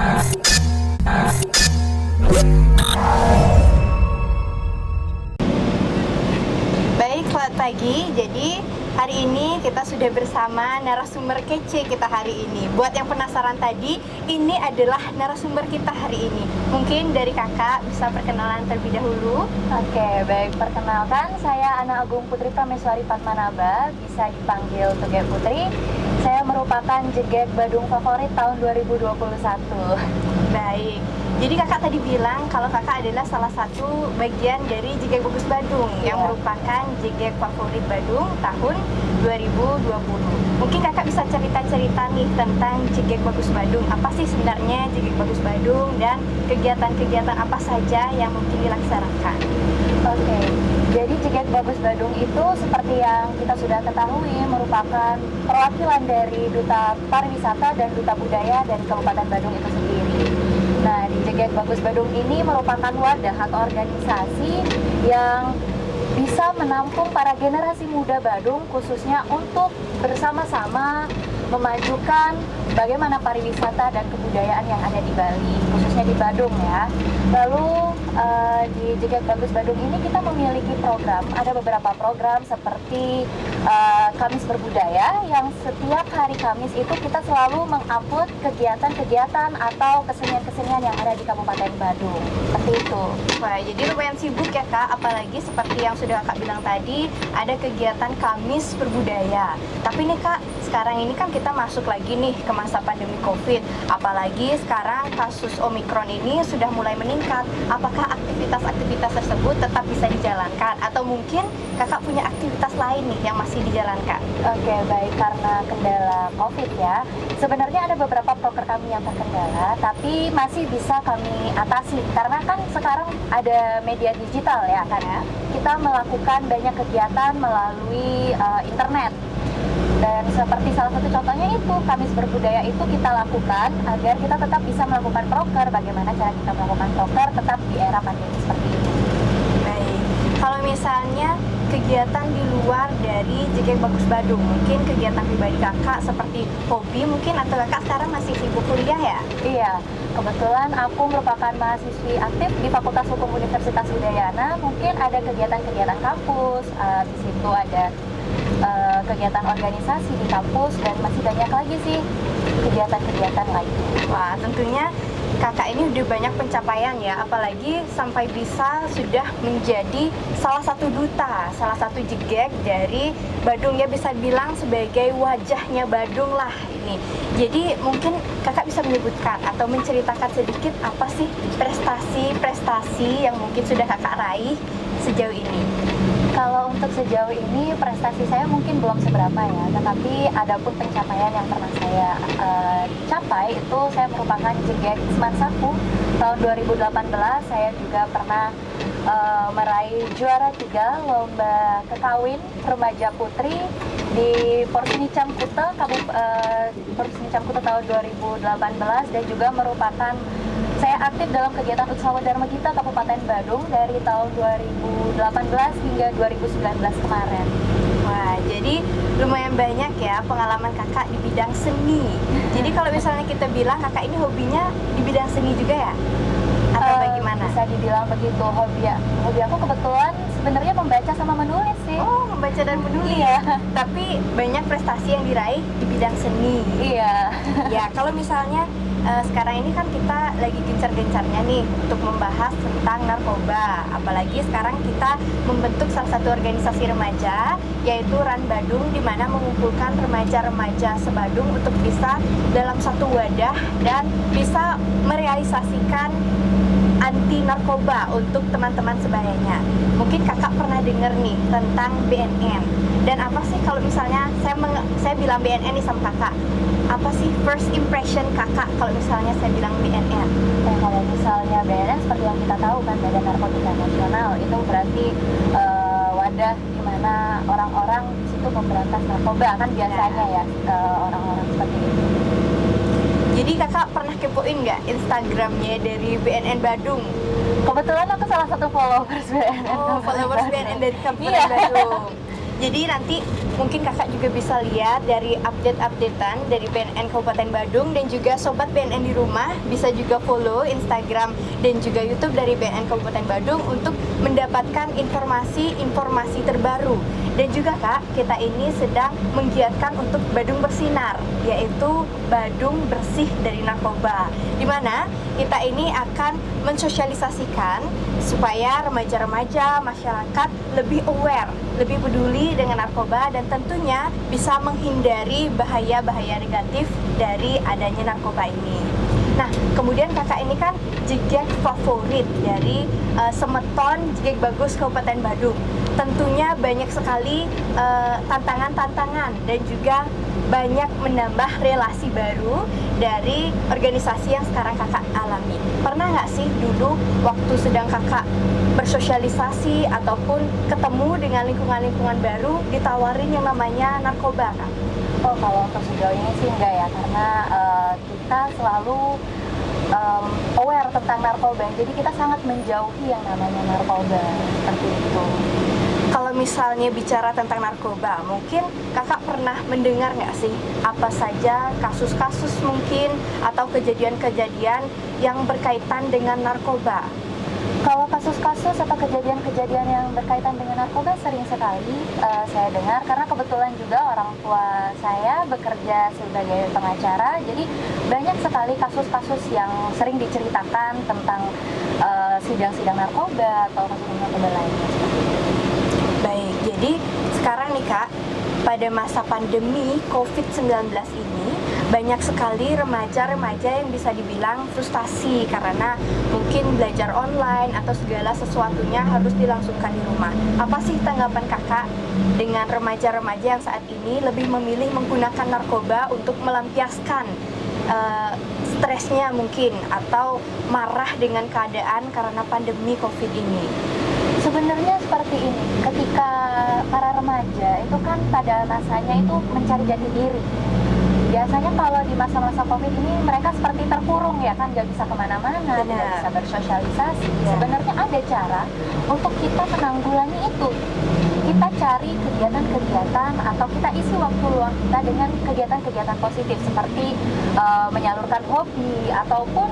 Baik, selamat pagi. Jadi hari ini kita sudah bersama narasumber kece kita hari ini. Buat yang penasaran tadi, ini adalah narasumber kita hari ini. Mungkin dari kakak bisa perkenalan terlebih dahulu. Oke, baik. Perkenalkan, saya Ana Agung Putri Prameswari Padmanaba, bisa dipanggil Tugek Putri. Saya merupakan jegek Badung favorit tahun 2021. Baik. Jadi kakak tadi bilang kalau kakak adalah salah satu bagian dari Jegek Bagus Badung yang merupakan jegek favorit Badung tahun 2020. Mungkin kakak bisa cerita-cerita nih tentang Jegek Bagus Badung. Apa sih sebenarnya Jegek Bagus Badung dan kegiatan-kegiatan apa saja yang mungkin dilaksanakan? Oke, jadi Jegek Bagus Badung itu seperti yang kita sudah ketahui merupakan perwakilan dari Duta Pariwisata dan Duta Budaya dari Kabupaten Badung itu sendiri. Nah, di Jegek Bagus Badung ini merupakan wadah atau organisasi yang bisa menampung para generasi muda Badung khususnya untuk bersama-sama memajukan bagaimana pariwisata dan kebudayaan yang ada di Bali, khususnya di Badung ya. Lalu di Jegek Bagus Badung ini kita memiliki program, ada beberapa program seperti Kamis Berbudaya yang setiap hari Kamis itu kita selalu mengupload kegiatan-kegiatan atau kesenian-kesenian yang ada di Kabupaten Badung. Seperti itu. Wah, jadi lumayan sibuk ya kak, apalagi seperti yang sudah kakak bilang tadi, ada kegiatan Kamis Berbudaya. Tapi nih kak, sekarang ini kan kita masuk lagi nih ke masa pandemi COVID, apalagi sekarang kasus Omikron ini sudah mulai meningkat. Apakah aktivitas-aktivitas tersebut tetap bisa dijalankan atau mungkin kakak punya aktivitas lain nih yang masih dijalankan? Oke, baik, karena kendala COVID ya, sebenarnya ada beberapa proker kami yang terkendala, tapi masih bisa kami atasi karena kan sekarang ada media digital ya kan ya. Kita melakukan banyak kegiatan melalui internet. Dan seperti salah satu contohnya itu Kamis Berbudaya itu kita lakukan agar kita tetap bisa melakukan proker. Bagaimana cara kita melakukan proker tetap di era pandemi seperti ini. Baik, kalau misalnya kegiatan di luar dari Jegek Bagus Badung, mungkin kegiatan pribadi kakak seperti hobi mungkin, atau kakak sekarang masih sibuk kuliah ya? Iya, kebetulan aku merupakan mahasiswi aktif di Fakultas Hukum Universitas Udayana. Mungkin ada kegiatan-kegiatan kampus, di situ ada kegiatan organisasi di kampus, dan masih banyak lagi sih kegiatan-kegiatan lain. Wah, tentunya kakak ini udah banyak pencapaian ya, apalagi sampai bisa sudah menjadi salah satu duta, salah satu jegek dari Badung ya, bisa bilang sebagai wajahnya Badung lah ini. Jadi mungkin kakak bisa menyebutkan atau menceritakan sedikit apa sih prestasi-prestasi yang mungkin sudah kakak raih sejauh ini? Kalau untuk sejauh ini prestasi saya mungkin belum seberapa ya, tetapi ada pun pencapaian yang pernah saya capai itu saya merupakan jegek Smart Saku tahun 2018. Saya juga pernah meraih juara 3 lomba kekawin remaja putri di Porsinicam Kuta tahun 2018, dan juga merupakan saya aktif dalam kegiatan Usaha Dharma Gita Kabupaten Badung dari tahun 2018 hingga 2019 kemarin. Wah, jadi lumayan banyak ya pengalaman kakak di bidang seni. Jadi kalau misalnya kita bilang kakak ini hobinya di bidang seni juga ya? Atau bagaimana? Bisa dibilang begitu. Hobi aku kebetulan sebenarnya membaca sama menulis sih. Oh, membaca dan menulis. Iya. Tapi banyak prestasi yang diraih di bidang seni. Iya. Ya, kalau misalnya sekarang ini kan kita lagi gencar-gencarnya nih untuk membahas tentang narkoba. Apalagi sekarang kita membentuk salah satu organisasi remaja, yaitu Ran Badung, di mana mengumpulkan remaja-remaja sebadung untuk bisa dalam satu wadah dan bisa merealisasikan anti narkoba untuk teman-teman sebayanya. Mungkin kakak pernah dengar nih tentang BNN. Dan apa sih kalau misalnya saya bilang BNN nih sama kakak, apa sih first impression kakak kalau misalnya saya bilang BNN? Kalau misalnya BNN seperti yang kita tahu kan, Badan Narkotika Nasional, itu berarti wadah di mana orang-orang di situ memberantas narkoba kan biasanya ya, orang-orang seperti itu. Jadi kakak pernah kepoin nggak Instagramnya dari BNN Badung? Kebetulan aku salah satu followers BNN. Oh, followers BNN dari Kabupaten Iya. Badung. Jadi nanti mungkin kakak juga bisa lihat dari update-updatean dari BNN Kabupaten Badung, dan juga sobat BNN di rumah bisa juga follow Instagram dan juga YouTube dari BNN Kabupaten Badung untuk mendapatkan informasi terbaru. Dan juga Kak, kita ini sedang menggiatkan untuk Badung Bersinar, yaitu Badung bersih dari narkoba, di mana kita ini akan mensosialisasikan supaya remaja-remaja masyarakat lebih aware, lebih peduli dengan narkoba, dan tentunya bisa menghindari bahaya-bahaya negatif dari adanya narkoba ini. Nah, kemudian kakak ini kan jegek favorit dari Semeton Jegek Bagus Kabupaten Badung. Tentunya banyak sekali tantangan-tantangan dan juga banyak menambah relasi baru dari organisasi yang sekarang kakak alami. Pernah nggak sih dulu waktu sedang kakak bersosialisasi ataupun ketemu dengan lingkungan-lingkungan baru ditawarin yang namanya narkoba, Kak? Oh, kalau untuk sejauh ini sih enggak ya, karena kita selalu aware tentang narkoba, jadi kita sangat menjauhi yang namanya narkoba, seperti itu. Kalau misalnya bicara tentang narkoba, mungkin kakak pernah mendengar nggak sih apa saja kasus-kasus mungkin atau kejadian-kejadian yang berkaitan dengan narkoba? Kalau kasus-kasus atau kejadian-kejadian yang berkaitan dengan narkoba sering sekali saya dengar, karena kebetulan juga orang tua saya bekerja sebagai pengacara, jadi banyak sekali kasus-kasus yang sering diceritakan tentang sidang-sidang narkoba atau kasus narkoba lainnya. Baik, jadi sekarang nih Kak, pada masa pandemi COVID-19 ini banyak sekali remaja-remaja yang bisa dibilang frustasi karena mungkin belajar online atau segala sesuatunya harus dilangsungkan di rumah. Apa sih tanggapan kakak dengan remaja-remaja yang saat ini lebih memilih menggunakan narkoba untuk melampiaskan stresnya mungkin, atau marah dengan keadaan karena pandemi COVID ini? Sebenarnya seperti ini, ketika para remaja itu kan pada masanya itu mencari jati diri. Biasanya kalau di masa-masa COVID ini mereka seperti terkurung ya kan, nggak bisa kemana-mana, tidak bisa bersosialisasi. Sebenarnya ada cara untuk kita menanggulangi itu. Kita cari kegiatan-kegiatan atau kita isi waktu luang kita dengan kegiatan-kegiatan positif seperti menyalurkan hobi, ataupun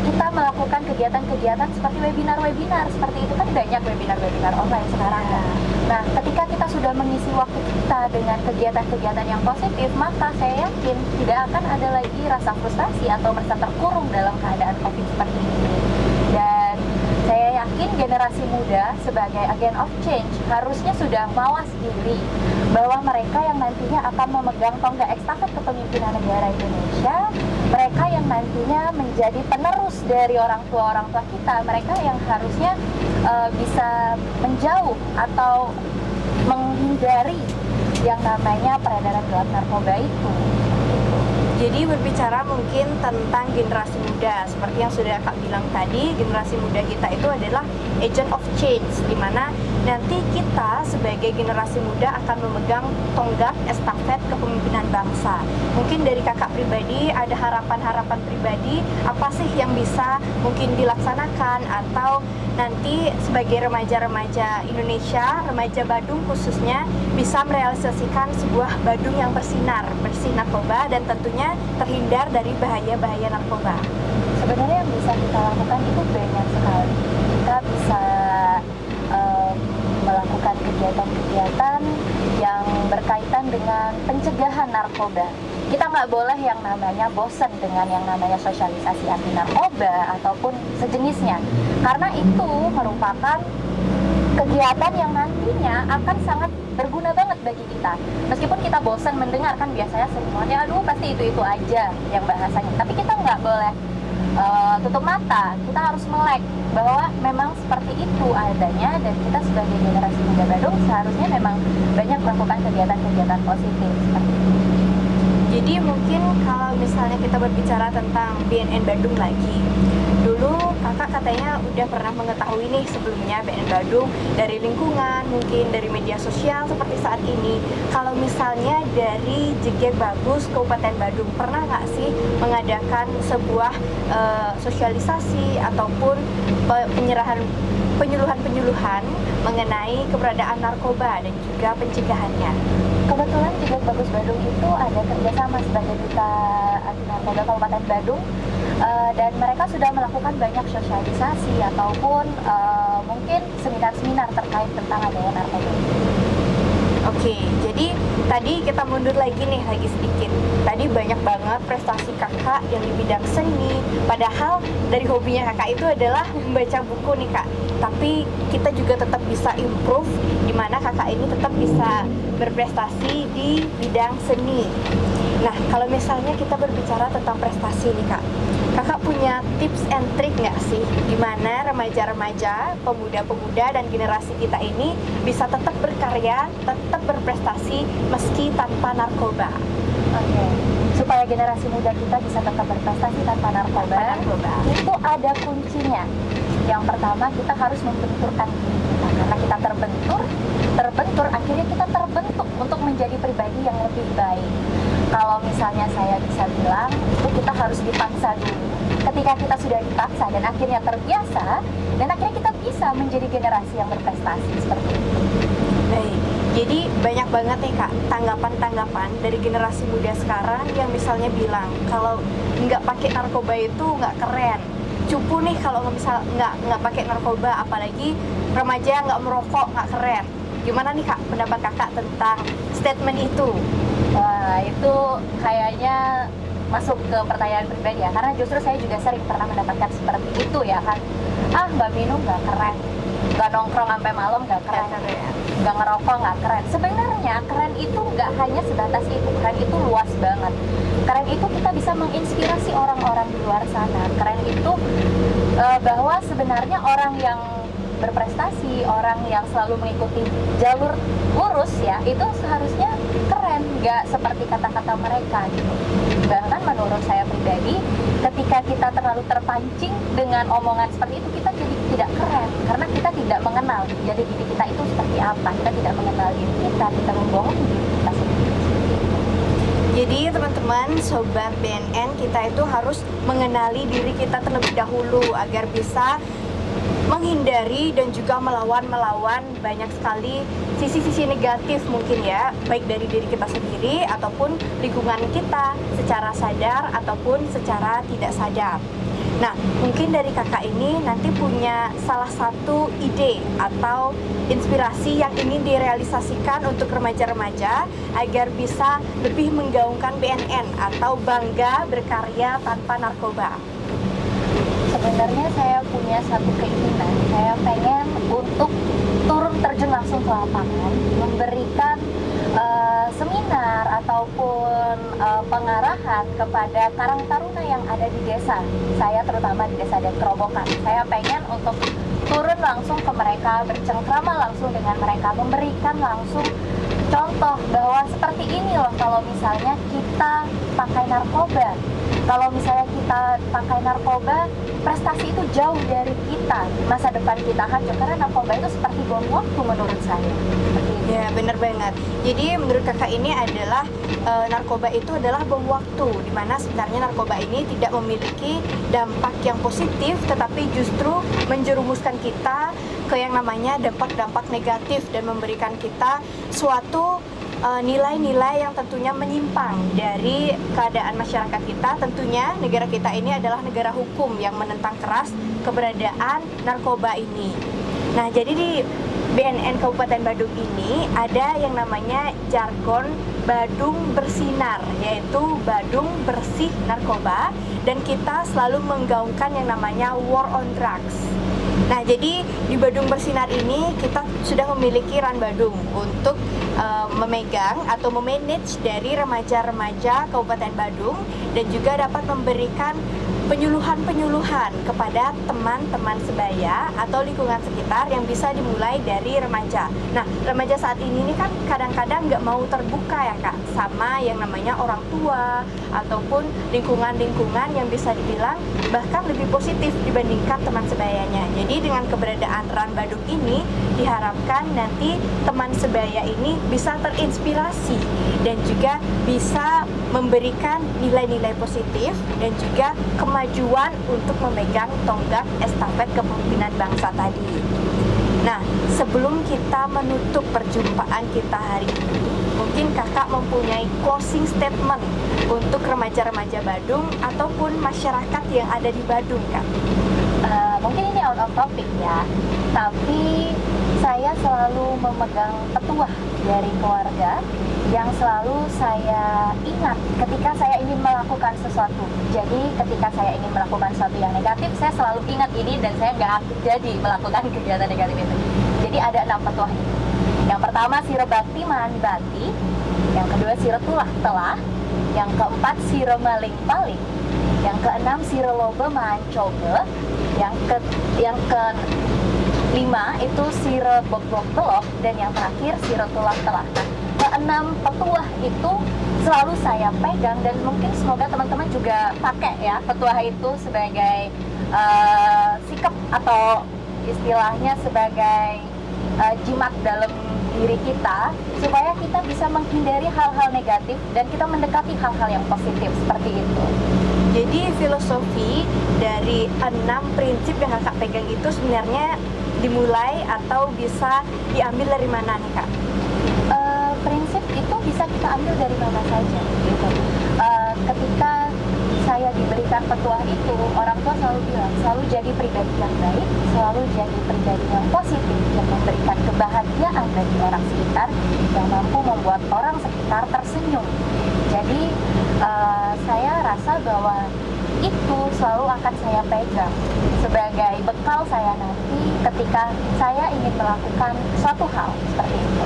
kita melakukan kegiatan-kegiatan seperti webinar-webinar. Seperti itu kan banyak webinar-webinar online sekarang ya. Nah, ketika kita sudah mengisi waktu kita dengan kegiatan-kegiatan yang positif, maka saya yakin tidak akan ada lagi rasa frustasi atau merasa terkurung dalam keadaan COVID seperti ini. Dan saya yakin generasi muda sebagai agen of change harusnya sudah mawas diri bahwa mereka yang nantinya akan memegang tonggak estafet kepemimpinan negara Indonesia, mereka yang nantinya menjadi penerus dari orang tua kita, mereka yang harusnya bisa menjauh atau menghindari yang namanya peredaran gelap narkoba itu. Jadi berbicara mungkin tentang generasi muda, seperti yang sudah Kak bilang tadi, generasi muda kita itu adalah agent of change, di mana nanti kita sebagai generasi muda akan memegang tonggak estafet kepemimpinan bangsa. Mungkin dari kakak pribadi ada harapan-harapan pribadi apa sih yang bisa mungkin dilaksanakan, atau nanti sebagai remaja-remaja Indonesia, remaja Badung khususnya, bisa merealisasikan sebuah Badung yang bersinar, bersih narkoba, dan tentunya terhindar dari bahaya-bahaya narkoba. Sebenarnya yang bisa kita lakukan itu banyak sekali. Kita bisa melakukan kegiatan-kegiatan yang berkaitan dengan pencegahan narkoba. Kita nggak boleh yang namanya bosan dengan yang namanya sosialisasi anti narkoba ataupun sejenisnya, karena itu merupakan kegiatan yang nantinya akan sangat berguna banget bagi kita. Meskipun kita bosan mendengar, kan biasanya semuanya aduh pasti itu aja yang bahasanya, tapi kita nggak boleh tutup mata. Kita harus melek bahwa memang seperti itu adanya, dan kita sebagai generasi muda Badung seharusnya memang banyak melakukan kegiatan-kegiatan positif seperti itu. Jadi mungkin kalau misalnya kita berbicara tentang BNN Badung lagi, dulu kakak katanya udah pernah mengetahui nih sebelumnya BNN Badung dari lingkungan, mungkin dari media sosial seperti saat ini. Kalau misalnya dari Jegek Bagus Kabupaten Badung, pernah nggak sih mengadakan sebuah sosialisasi ataupun penyuluhan mengenai keberadaan narkoba dan juga pencegahannya? Kebetulan Jegek Bagus Badung itu ada kerjasama sebagai duta anti narkoba Kabupaten Badung, dan mereka sudah melakukan banyak sosialisasi ataupun mungkin seminar-seminar terkait tentang adanya narkoba. Oke, jadi tadi kita mundur lagi sedikit. Tadi banyak banget prestasi kakak yang di bidang seni. Padahal dari hobinya kakak itu adalah membaca buku nih kak. Tapi kita juga tetap bisa improve, di mana kakak ini tetap bisa berprestasi di bidang seni. Nah, kalau misalnya kita berbicara tentang prestasi nih kak, kakak punya tips and trick nggak sih gimana remaja-remaja, pemuda-pemuda dan generasi kita ini bisa tetap berkarya, tetap berprestasi meski tanpa narkoba? Oke. Supaya generasi muda kita bisa tetap berprestasi tanpa narkoba, itu ada kuncinya. Yang pertama, kita harus membenturkan diri kita, karena kita terbentur, akhirnya kita terbentuk untuk menjadi pribadi yang lebih baik. Kalau misalnya saya bisa bilang, itu kita harus dipaksa dulu. Ketika kita sudah dipaksa dan akhirnya terbiasa, dan akhirnya kita bisa menjadi generasi yang berprestasi seperti itu. Baik, jadi banyak banget nih kak tanggapan-tanggapan dari generasi muda sekarang yang misalnya bilang kalau nggak pakai narkoba itu nggak keren. Cupu nih kalau nggak pakai narkoba, apalagi remaja nggak merokok nggak keren. Gimana nih kak pendapat kakak tentang statement itu? Wah, itu kayaknya masuk ke pertanyaan pribadi ya, karena justru saya juga sering pernah mendapatkan seperti itu ya kan. Nggak minum nggak keren, nggak nongkrong sampai malam nggak keren, nggak ngerokok nggak keren. Sebenarnya keren itu nggak hanya sebatas itu, keren itu luas banget. Keren itu kita bisa menginspirasi orang-orang di luar sana. Keren itu bahwa sebenarnya orang yang berprestasi, orang yang selalu mengikuti jalur lurus ya, itu seharusnya keren, nggak seperti kata-kata mereka gitu. Bahkan menurut saya pribadi, ketika kita terlalu terpancing dengan omongan seperti itu, kita jadi tidak keren, karena kita tidak mengenal jadi diri kita itu seperti apa. Kita tidak mengenal diri kita membohongi diri kita sendiri. Jadi teman-teman, sobat BNN, kita itu harus mengenali diri kita terlebih dahulu agar bisa menghindari dan juga melawan banyak sekali sisi-sisi negatif mungkin ya, baik dari diri kita sendiri ataupun lingkungan kita secara sadar ataupun secara tidak sadar. Nah, mungkin dari kakak ini nanti punya salah satu ide atau inspirasi yang ingin direalisasikan untuk remaja-remaja agar bisa lebih menggaungkan BNN atau bangga berkarya tanpa narkoba. Sebenarnya saya punya satu keinginan, saya pengen untuk turun terjun langsung ke lapangan, memberikan seminar ataupun pengarahan kepada karang taruna yang ada di desa. Saya terutama di desa Dek Kerobokan. Saya pengen untuk turun langsung ke mereka, bercengkrama langsung dengan mereka, memberikan langsung contoh bahwa seperti ini loh kalau misalnya kita pakai narkoba. Kalau misalnya kita pakai narkoba, prestasi itu jauh dari kita, masa depan kita hancur, karena narkoba itu seperti bom waktu menurut saya. Ya, benar banget. Jadi menurut kakak ini adalah narkoba itu adalah bom waktu, di mana sebenarnya narkoba ini tidak memiliki dampak yang positif, tetapi justru menjerumuskan kita ke yang namanya dampak-dampak negatif dan memberikan kita suatu nilai-nilai yang tentunya menyimpang dari keadaan masyarakat kita. Tentunya negara kita ini adalah negara hukum yang menentang keras keberadaan narkoba ini. Nah, jadi di BNN Kabupaten Badung ini ada yang namanya jargon Badung Bersinar, yaitu Badung Bersih Narkoba, dan kita selalu menggaungkan yang namanya War on Drugs. Nah, jadi di Badung Bersinar ini kita sudah memiliki Ran Badung untuk memegang atau memanage dari remaja-remaja Kabupaten Badung, dan juga dapat memberikan penyuluhan-penyuluhan kepada teman-teman sebaya atau lingkungan sekitar yang bisa dimulai dari remaja. Nah, remaja saat ini kan kadang-kadang nggak mau terbuka ya kak sama yang namanya orang tua ataupun lingkungan-lingkungan yang bisa dibilang bahkan lebih positif dibandingkan teman sebayanya. Jadi dengan keberadaan Run Badung ini diharapkan nanti teman sebaya ini bisa terinspirasi dan juga bisa memberikan nilai-nilai positif dan juga kemajuan untuk memegang tonggak estafet kepemimpinan bangsa tadi. Nah, sebelum kita menutup perjumpaan kita hari ini, mungkin kakak mempunyai closing statement untuk remaja-remaja Badung ataupun masyarakat yang ada di Badung, Kak. Mungkin ini out of topic ya, tapi saya selalu memegang petuah dari keluarga yang selalu saya ingat ketika saya ingin melakukan sesuatu. Jadi ketika saya ingin melakukan sesuatu yang negatif, saya selalu ingat ini dan saya nggak jadi melakukan kegiatan negatif itu. Jadi ada 6 petuah itu. Yang pertama, sira bakti mahani bakti. Yang kedua, sira tulah telah. Yang keempat, sira maling paling. Yang keenam, sira loba mahan coba. Yang kelima itu sira bok-bok telok. Dan yang terakhir, sira tulah telah. Keenam petuah itu selalu saya pegang dan mungkin semoga teman-teman juga pakai ya petuah itu sebagai sikap atau istilahnya sebagai jimat dalam diri kita supaya kita bisa menghindari hal-hal negatif dan kita mendekati hal-hal yang positif seperti itu. Jadi filosofi dari 6 prinsip yang kakak pegang itu sebenarnya dimulai atau bisa diambil dari mana nih, Kak? Prinsip itu bisa kita ambil dari mana saja gitu. Ketika saya diberikan petuah itu, orang tua selalu bilang selalu jadi pribadi yang baik, selalu jadi pribadi yang positif yang memberikan kebahagiaan bagi orang sekitar, yang mampu membuat orang sekitar tersenyum. Jadi saya rasa bahwa itu selalu akan saya pegang sebagai bekal saya nanti ketika saya ingin melakukan suatu hal seperti itu.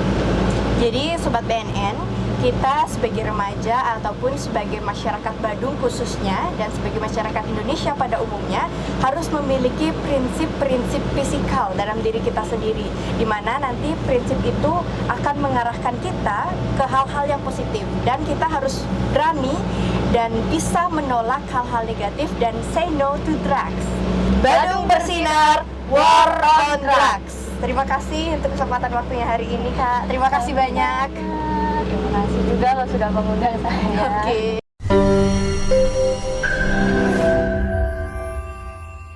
Jadi Sobat BNN, kita sebagai remaja ataupun sebagai masyarakat Badung khususnya dan sebagai masyarakat Indonesia pada umumnya harus memiliki prinsip-prinsip fisikal dalam diri kita sendiri, di mana nanti prinsip itu akan mengarahkan kita ke hal-hal yang positif dan kita harus berani dan bisa menolak hal-hal negatif dan say no to drugs. Badung bersinar, war on drugs. Terima kasih untuk kesempatan waktunya hari ini, Kak. Terima kasih banyak. Terima kasih juga lo sudah mengundang saya. Oke.